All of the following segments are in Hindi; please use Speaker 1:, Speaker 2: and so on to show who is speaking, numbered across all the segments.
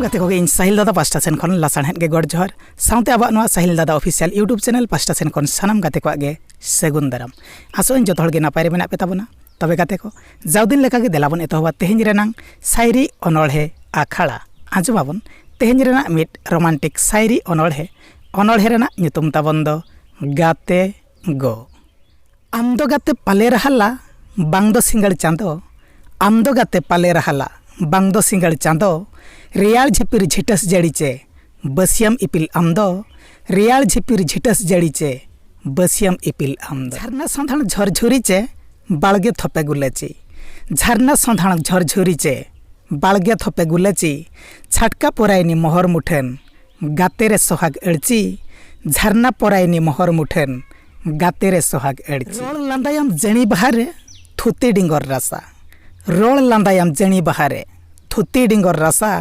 Speaker 1: गाते को इन साहिल दादा पास्टा सेन खन लासाणहेद गे गॉड जोहर साउते आबा नवा साहिल दादा official YouTube channel pasta Sen खन सानाम गाते को गे सेगुन दाराम आसो इन जत हळगे नापाय रे मेना पे ताबोना तबे गाते को जाउदिन लेका गे देलाबन एतोबा तेहेन रेनांग सायरी अनोळहे आखाड़ा आजमाबन तेहेन रेना मिट रोमांटिक सायरी अनोळहे रेना nyutum ताबन दो गाते गो आम दो गाते पाले रहाला बांग दो सिंगल चांदो आम दो गाते पाले रहाला बांग दो सिंगल चांदो रियाल झिपिर झिटस जड़ीचे बसियम इपिल आमदो रियाल झिपिर झिटस जड़ीचे बसियम इपिल आमदो झरना संधान झरझुरीचे बाळगे थपे गुलेची झरना संधान झरझुरीचे बाळगे थपे गुलेची छाटका पोरायनी मोहर मुठेन गातेरे सोहाग एड़ची झरना पोरायनी मोहर मुठेन गातेरे सोहाग एड़ची रोल लांदायाम जणी बहारे थुती डिंगोर रासा रोल लांदायाम जणी बहारे थुती डिंगोर रासा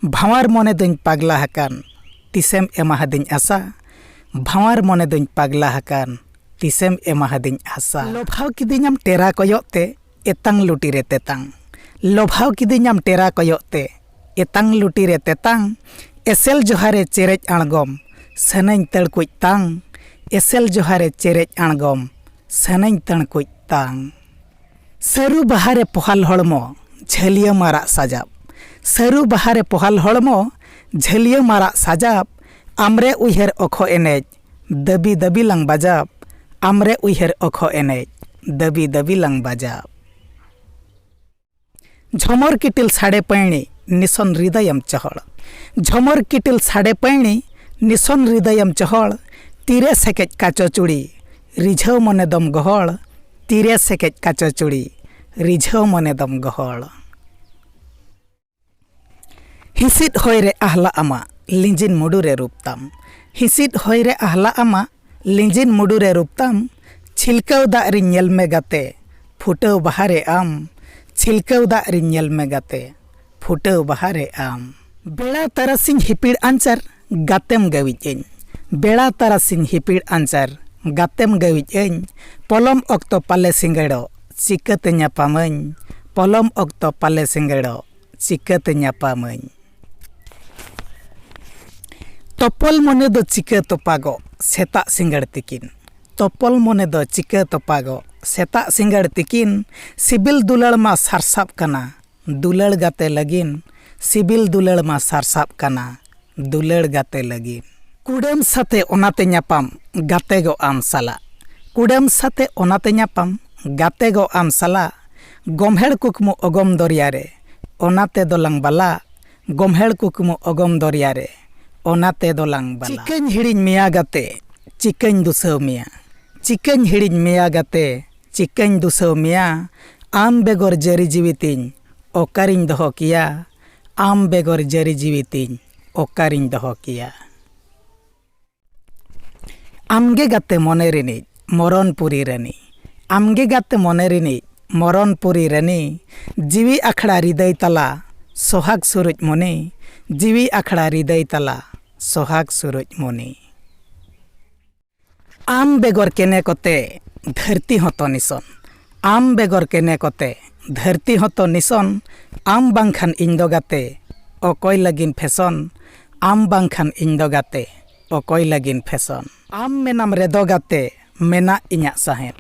Speaker 1: भावार मने दुñ पागला हाकान तिसेम एमाहादिñ आसा भावार मने दुñ पागला हाकान तिसेम एमाहादिñ आसा लोभाव किदिñam टेरा कोयोते एतांग लुटी रे तेतांग लोभाव किदिñam टेरा कोयोते एतांग लुटी रे तेतांग एसेल जोहारे चेरेज आणगोम सनैñ तड़कुज तांग एसेल जोहारे चेरेज आणगोम सनैñ तड़कुज तांग सरू बहारे पोहाल हड़मो झलिया मारा साजाब सरू बहारे पोहाल हड़मो झलिया मारा साजाब आमरे उइहेर अखो एनेज दबी दबी लंग बाजाब आमरे उइहेर अखो एनेज दबी दबी लंग बाजाब झमर किटिल साड़े पैणी निसन हृदयम चहल झमर किटिल साड़े पैणी निसन हृदयम चहल तीरे सेकेज काचो चूड़ी रिझव मने दम गहल तीरे सेकेज काचो चूड़ी रिझव मने दम गहल हिसिद होयरे आहला आमा लिंजिन मुडुरे रूपताम हिसिद होयरे आहला आमा लिंजिन मुडुरे रूपताम छिलकाव दाग रि नेल मे गाते फुटाव बहारे आम छिलकाव दाग रि नेल मे गाते फुटाव बहारे आम बेड़ा तारासिन हिपिड़ आंचार गातेम गाविजेñ बेड़ा तारासिन हिपिड़ आंचार गातेम गाविजेñ पलम अक्तो पाले सिंगड़ो चिकाते ñapameñ पलम अक्तो पाले सिंगड़ो चिकाते ñapameñ तोपल मने दो चिका तोपागो सेता सिंगड़ तिकिन तोपल मने दो चिका तोपागो सेता सिंगड़ तिकिन सिबिल दुलड़ मा सारसाब कना दुलड़ गाते लगिन सिबिल दुलड़ मा सारसाब कना दुलड़ गाते लगिन कुडम साथे ओनाते ñapam गाते गो आम साला कुडम साथे ओनाते ñapam गाते गो आम साला गमहेड़ कुकमु अगम दरियारे ओनाते दोलांग बाला गमहेड़ कुकमु अगम दरियारे ओनाते दोलांग बाला चिकन हिड़िñ मिया गाते चिकन दुसव मिया चिकन हिड़िñ मिया गाते चिकन दुसव मिया आम बेगर जरी जीवितिñ ओकारिñ दोहो किया आम बेगर जरी जीवितिñ ओकारिñ दोहो किया आमगे गाते मने रिनिज मरणपुरी रानी आमगे गाते मने रिनिज मरणपुरी रानी जीवी आखड़ा हृदय तला सोहाग सुरुज मने जीवी आखड़ा हृदय तला सोहाग सुरुज मने आम बेगर केने कोते धरती हतो निसन आम बेगर केने कोते धरती हतो निसन आम बांखान इñ दो गाते अकय लागिन फैशन आम बांखान इñ दो गाते अकय लागिन फैशन आम मेनाम रेदो गाते मेना इñाग साहेद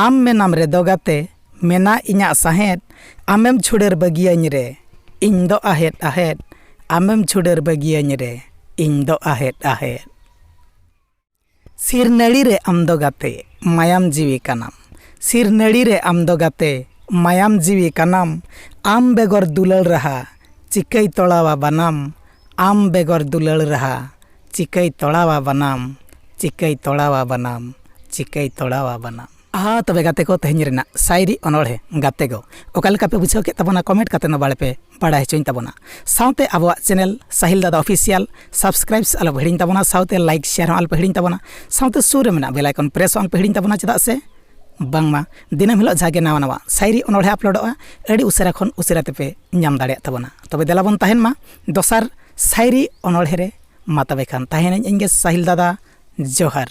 Speaker 1: आम मेनाम रेदो गाते मेना इñाग साहेद आमेम छुडेर बगियाñ रे इñ दो आहेद आहेद आमेम छुडेर बगियाñ रे इñ दो आहेद आहेद सिर नड़ी रे आम दो गाते मायाम जीवी कानाम सिर नड़ी रे आम दो गाते मायाम जीवी कानाम आम बेगर दुलड़ रहा चिकई तोड़ावा बनाम आम बेगर दुलड़ रहा चिकई तोड़ावा बनाम चिकई तोड़ावा बनाम चिकई तोड़ावा बनाम हाँ तबे गाते को तेहेñ रेना सायरी अनोढ़े गाते गो ओकालेका पे बुझाव के ताबोना कमेंट काते न बाड़े पे बाड़ा हेचोñ ताबोना साउते आबोआ चैनल साहिल दादा ऑफिशियल सब्सक्राइब्स आलो हिड़िñ ताबोना साउते लाइक शेयर आलो हिड़िñ ताबोना साउते सुर रे मेना बेल आइकन प्रेस आलो हिड़िñ ताबोना चेदा से बांगमा दिनम हिलो जागे नावा नावा सायरी अनोढ़े अपलोडोआ अड़ी उसेरा खन उसेरा तेपे नाम दाड़ेया ताबोना तबे देलाबन ताहेन मा दोसार सायरी अनोढ़े रे मा तबे खान ताहेनñ इñगे साहिल दादा जोहार।